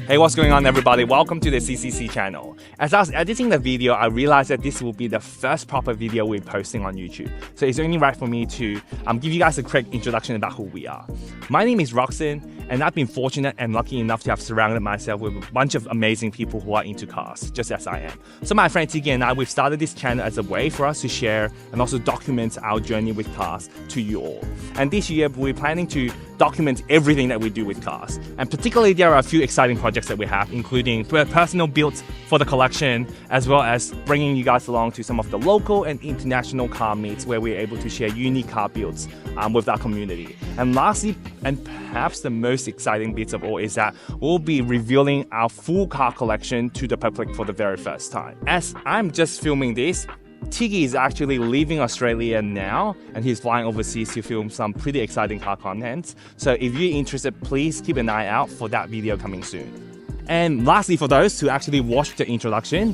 Hey, what's going on everybody? Welcome to the CCC channel. As I was editing the video, I realized that this will be the first proper video we're posting on YouTube. So it's only right for me to give you guys a quick introduction about who we are. My name is Roxon, and I've been fortunate and lucky enough to have surrounded myself with a bunch of amazing people who are into cars, just as I am. So my friend Tiggy and I, we've started this channel as a way for us to share and also document our journey with cars to you all. And this year, we're planning to document everything that we do with cars. And particularly, there are a few exciting projects that we have, including personal builds for the collection, as well as bringing you guys along to some of the local and international car meets where we're able to share unique car builds with our community. And lastly, and perhaps the most exciting bits of all, is that we'll be revealing our full car collection to the public for the very first time. As I'm just filming this, Tiggy is actually leaving Australia now, and he's flying overseas to film some pretty exciting car content. So if you're interested, please keep an eye out for that video coming soon. And lastly, for those who actually watched the introduction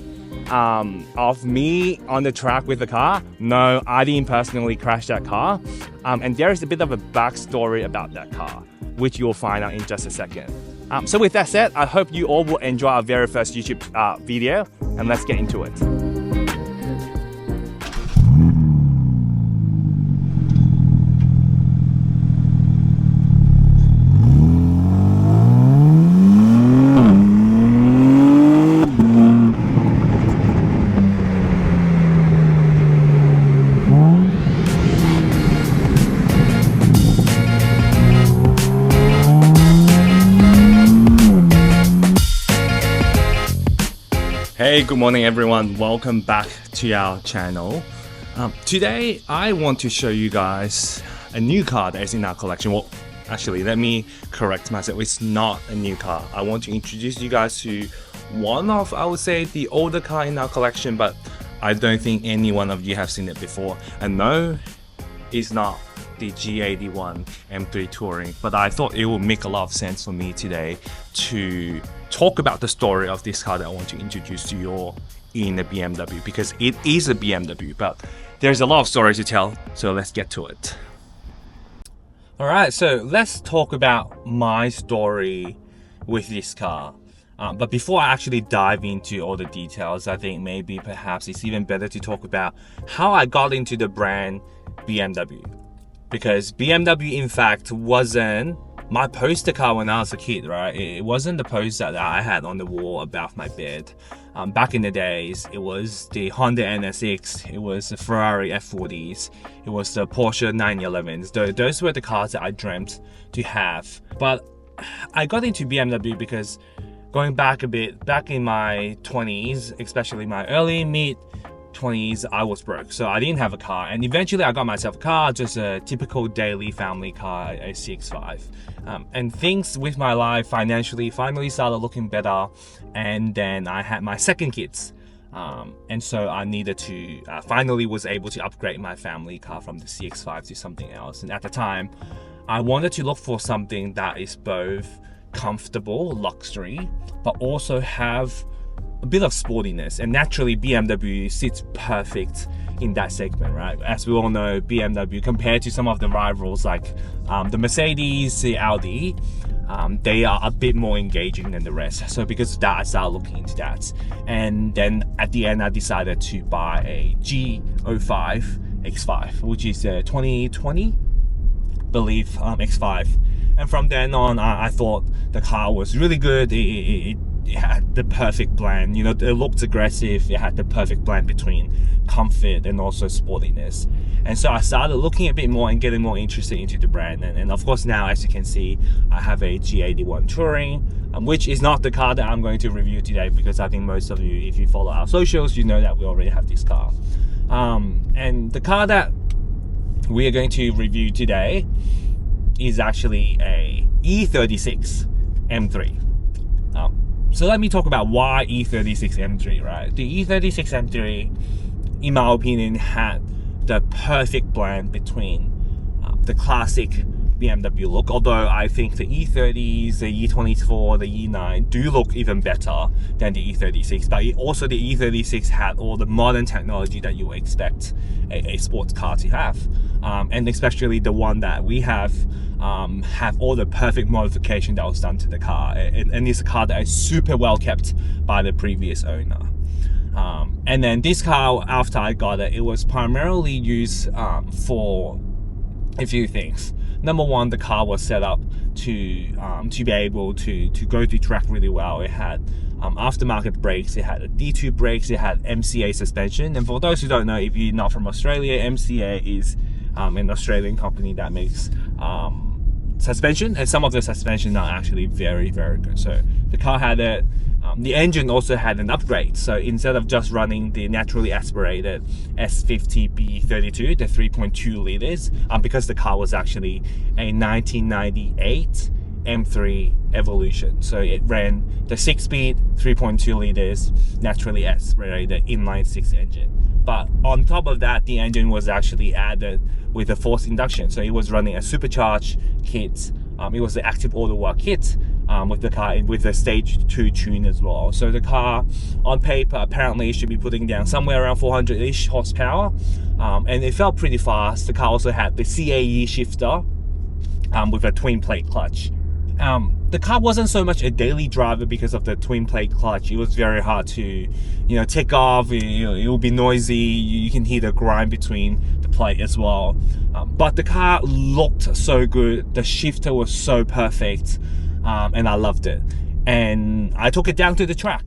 of me on the track with the car, no, I didn't personally crash that car. And there is a bit of a backstory about that car, which you'll find out in just a second. So with that said, I hope you all will enjoy our very first YouTube video, and let's get into it. Hey, good morning everyone, welcome back to our channel. Today I want to show you guys a new car that is in our collection. Well, actually, let me correct myself, it's not a new car. I want to introduce you guys to one of, I would say, the older car in our collection, but I don't think any one of you have seen it before. And no, it's not the G81 M3 Touring, but I thought it would make a lot of sense for me today to talk about the story of this car that I want to introduce to you all in a BMW, because it is a BMW, but there's a lot of stories to tell, so let's get to it. Alright, so let's talk about my story with this car. But before I actually dive into all the details, I think maybe perhaps it's even better to talk about how I got into the brand BMW. Because BMW, in fact, wasn't my poster car when I was a kid, right? It wasn't the poster that I had on the wall above my bed. Back in the days, it was the Honda NSX, it was the Ferrari F40s, it was the Porsche 911s. Those were the cars that I dreamt to have. But I got into BMW because going back a bit, back in my 20s, especially my early mid 20s, I was broke, so I didn't have a car, and eventually I got myself a car, just a typical daily family car, a CX-5. And things with my life financially finally started looking better, and then I had my second kids, and so I needed to finally was able to upgrade my family car from the CX-5 to something else. And at the time, I wanted to look for something that is both comfortable, luxury, but also have a bit of sportiness, and naturally BMW sits perfect in that segment, right? As we all know, BMW, compared to some of the rivals like the Mercedes, the Audi, they are a bit more engaging than the rest. So because of that, I started looking into that, and then at the end I decided to buy a G05 X5, which is a 2020 believe X5. And from then on, I thought the car was really good. It had the perfect blend, you know, it looked aggressive, it had the perfect blend between comfort and also sportiness. And so I started looking a bit more and getting more interested into the brand, and of course now, as you can see, I have a G81 Touring, which is not the car that I'm going to review today, because I think most of you, if you follow our socials, you know that we already have this car. And the car that we are going to review today is actually a E36 M3. So let me talk about why E36 M3, right? The E36 M3, in my opinion, had the perfect blend between the classic BMW look, although I think the E30s, the E24, the E9 do look even better than the E36, but also the E36 had all the modern technology that you would expect a sports car to have, and especially the one that we have all the perfect modification that was done to the car, and it's a car that is super well kept by the previous owner. And then this car, after I got it, it was primarily used for a few things. Number one, the car was set up to be able to go to track really well. It had aftermarket brakes, it had D2 brakes, it had MCA suspension. And for those who don't know, if you're not from Australia, MCA is an Australian company that makes suspension, and some of the suspension are actually very, very good. So the car had it. The engine also had an upgrade, so instead of just running the naturally aspirated S50B32, the 3.2 liters, because the car was actually a 1998 M3 Evolution, so it ran the 6-speed 3.2 liters naturally aspirated inline 6 engine. But on top of that, the engine was actually added with a forced induction, so it was running a supercharged kit. It was the active auto work kit with the car, with the stage 2 tune as well. So the car on paper apparently should be putting down somewhere around 400-ish horsepower, and it felt pretty fast. The car also had the CAE shifter with a twin plate clutch. The car wasn't so much a daily driver because of the twin plate clutch. It was very hard to, take off. It would be noisy. You can hear the grind between the plate as well. But the car looked so good. The shifter was so perfect, and I loved it. And I took it down to the track.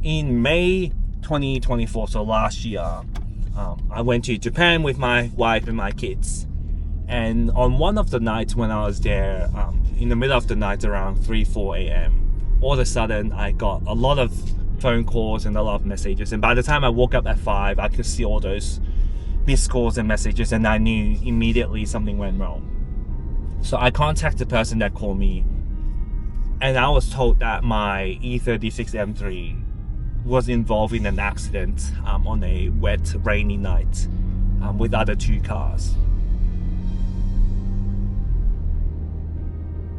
In May 2024, so last year, I went to Japan with my wife and my kids. And on one of the nights when I was there, in the middle of the night around 3-4 a.m, all of a sudden I got a lot of phone calls and a lot of messages. And by the time I woke up at 5, I could see all those missed calls and messages, and I knew immediately something went wrong. So I contacted the person that called me, and I was told that my E36 M3 was involved in an accident on a wet, rainy night with other 2 cars.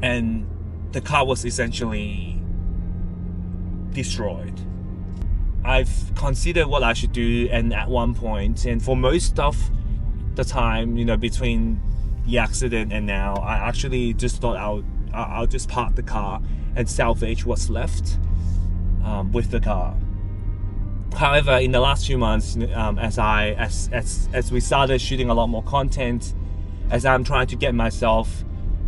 And the car was essentially destroyed. I've considered what I should do, and at one point, and for most of the time, between the accident and now, I actually just thought I'll just park the car and salvage what's left with the car. However, in the last few months, as we started shooting a lot more content, as I'm trying to get myself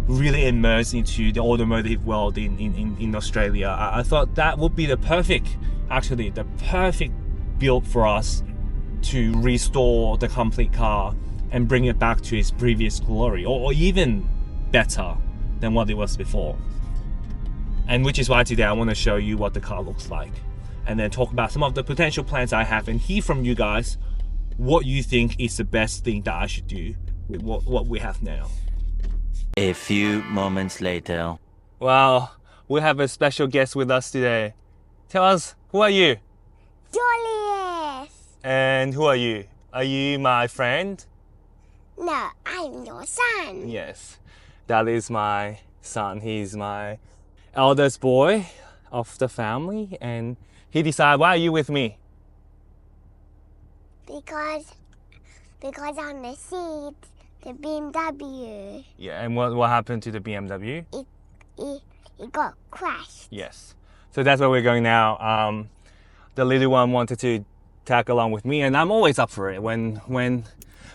really immersed into the automotive world in Australia, I thought that would be the perfect build for us to restore the complete car and bring it back to its previous glory, or even better than what it was before. And which is why today I want to show you what the car looks like, and then talk about some of the potential plans I have, and hear from you guys what you think is the best thing that I should do with what we have now. A few moments later. Wow, we have a special guest with us today. Tell us, who are you? Julius! And who are you? Are you my friend? No, I'm your son. Yes, that is my son. He's my eldest boy of the family, and he decided, why are you with me? Because on the seat, the BMW, Yeah, and what happened to the BMW? it got crashed. Yes. So that's where we're going now. The little one wanted to tag along with me, and I'm always up for it when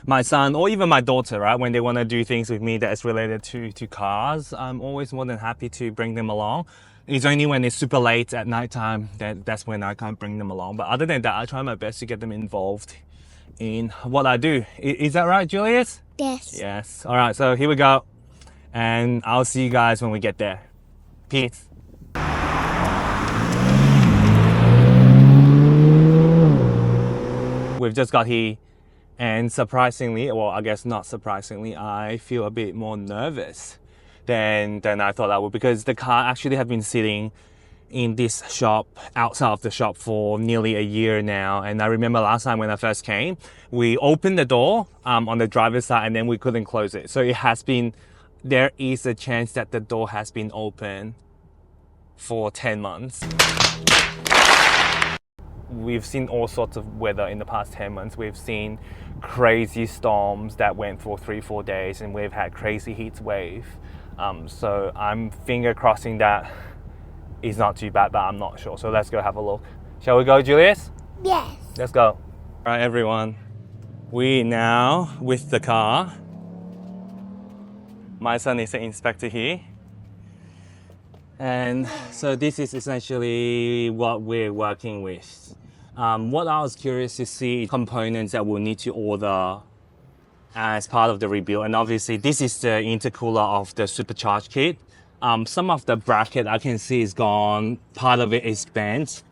my son or even my daughter, right, when they want to do things with me that is related to cars, I'm always more than happy to bring them along. It's only when it's super late at nighttime that's when I can't bring them along. But other than that, I try my best to get them involved in what I do. Is that right, Julius? Yes. Yes. All right, so here we go. And I'll see you guys when we get there. Peace. We've just got here, and surprisingly, well, I guess not surprisingly, I feel a bit more nervous than I thought I would, because the car actually have been sitting in this shop, outside of the shop, for nearly a year now. And I remember last time when I first came, we opened the door on the driver's side and then we couldn't close it. So there is a chance that the door has been open for 10 months. We've seen all sorts of weather in the past 10 months. We've seen crazy storms that went for 3-4 days, and we've had crazy heat wave. So I'm finger crossing that it's not too bad, but I'm not sure. So let's go have a look. Shall we go, Julius? Yes. Let's go. All right, everyone. We now with the car. My son is the inspector here. And so this is essentially what we're working with. What I was curious to see, components that we'll need to order as part of the rebuild. And obviously this is the intercooler of the supercharged kit. Some of the bracket I can see is gone, part of it is bent.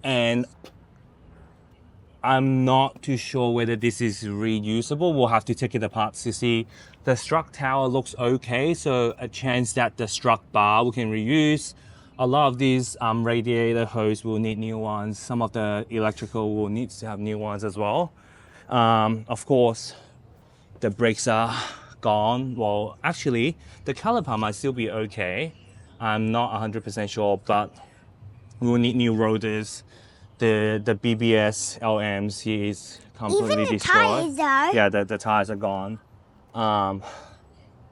And I'm not too sure whether this is reusable. We'll have to take it apart to see. The strut tower looks okay, so a chance that the strut bar we can reuse. A lot of these radiator hose will need new ones. Some of the electrical will need to have new ones as well. Of course, the brakes are gone. Well, actually, the caliper might still be okay. I'm not 100% sure, but we'll need new rotors. The BBS LMs here is completely Even the destroyed. tires, though. Yeah, the tires are gone.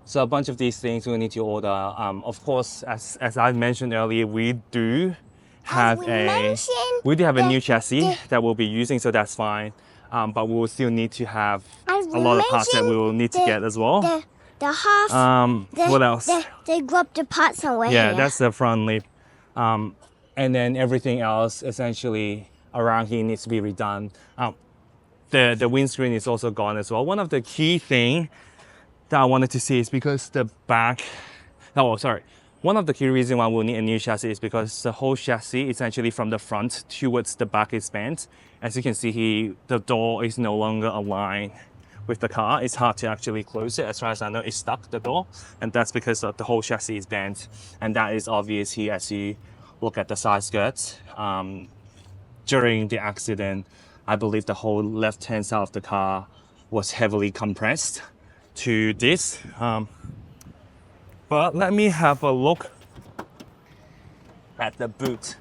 So a bunch of these things we need to order. Of course, as I mentioned earlier, we do have a new chassis that we'll be using, so that's fine. But we will still need to have a lot of parts that we will need to get as well. The half. What else? They grabbed the parts somewhere. Yeah, here. that's the front lip. And then everything else essentially around here needs to be redone. The windscreen is also gone as well. One of the key things that I wanted to see is because the back, one of the key reasons why we'll need a new chassis is because the whole chassis, essentially from the front towards the back, is bent. As you can see here, the door is no longer aligned with the car. It's hard to actually close it. As far as I know, it's stuck, the door, and that's because the whole chassis is bent. And that is obvious here as you look at the side skirts. During the accident, I believe the whole left-hand side of the car was heavily compressed to this. But let me have a look at the boot.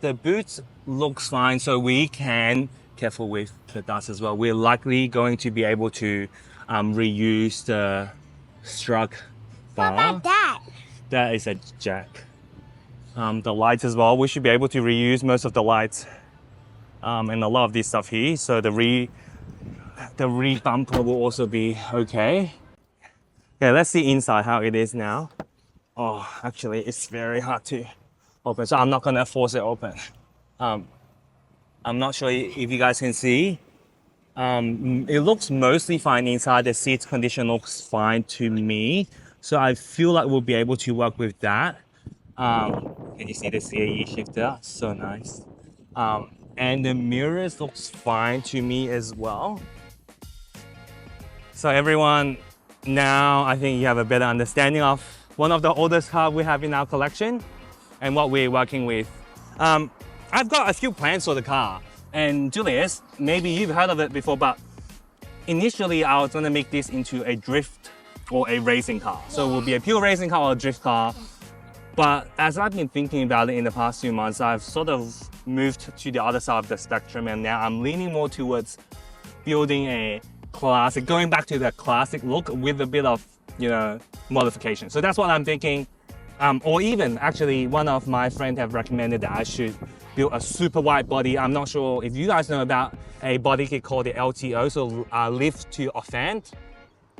The boot looks fine, so we can, careful with the dust as well, we're likely going to be able to reuse the strut bar. What about that? That is a jack. The lights as well, we should be able to reuse most of the lights and a lot of this stuff here. So the rear bumper will also be okay. Okay, let's see inside how it is now. Oh, actually, it's very hard to open, so I'm not gonna force it open. I'm not sure if you guys can see. It looks mostly fine inside. The seat condition looks fine to me. So I feel like we'll be able to work with that. Can you see the CAE shifter? So nice. And the mirrors looks fine to me as well. So everyone, now I think you have a better understanding of one of the oldest cars we have in our collection and what we're working with. I've got a few plans for the car. And Julius, maybe you've heard of it before, but initially I was gonna make this into a drift or a racing car. So it will be a pure racing car or a drift car. But as I've been thinking about it in the past few months, I've sort of moved to the other side of the spectrum, and now I'm leaning more towards building a classic, going back to the classic look with a bit of, you know, modification. So that's what I'm thinking. Or even actually one of my friends have recommended that I should build a super wide body. I'm not sure if you guys know about a body kit called the LTO, so Lift to Offend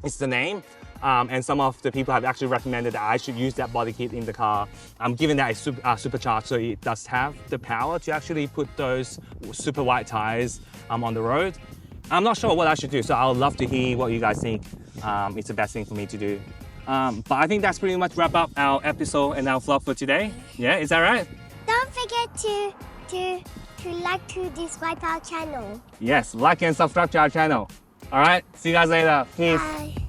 is the name. And some of the people have actually recommended that I should use that body kit in the car. Given that it's supercharged, so it does have the power to actually put those super wide tires on the road. I'm not sure what I should do, so I would love to hear what you guys think it's the best thing for me to do. But I think that's pretty much wrap up our episode and our vlog for today. Yeah, is that right? Don't forget to like, to subscribe our channel. Yes, like and subscribe to our channel. All right, see you guys later. Peace. Bye.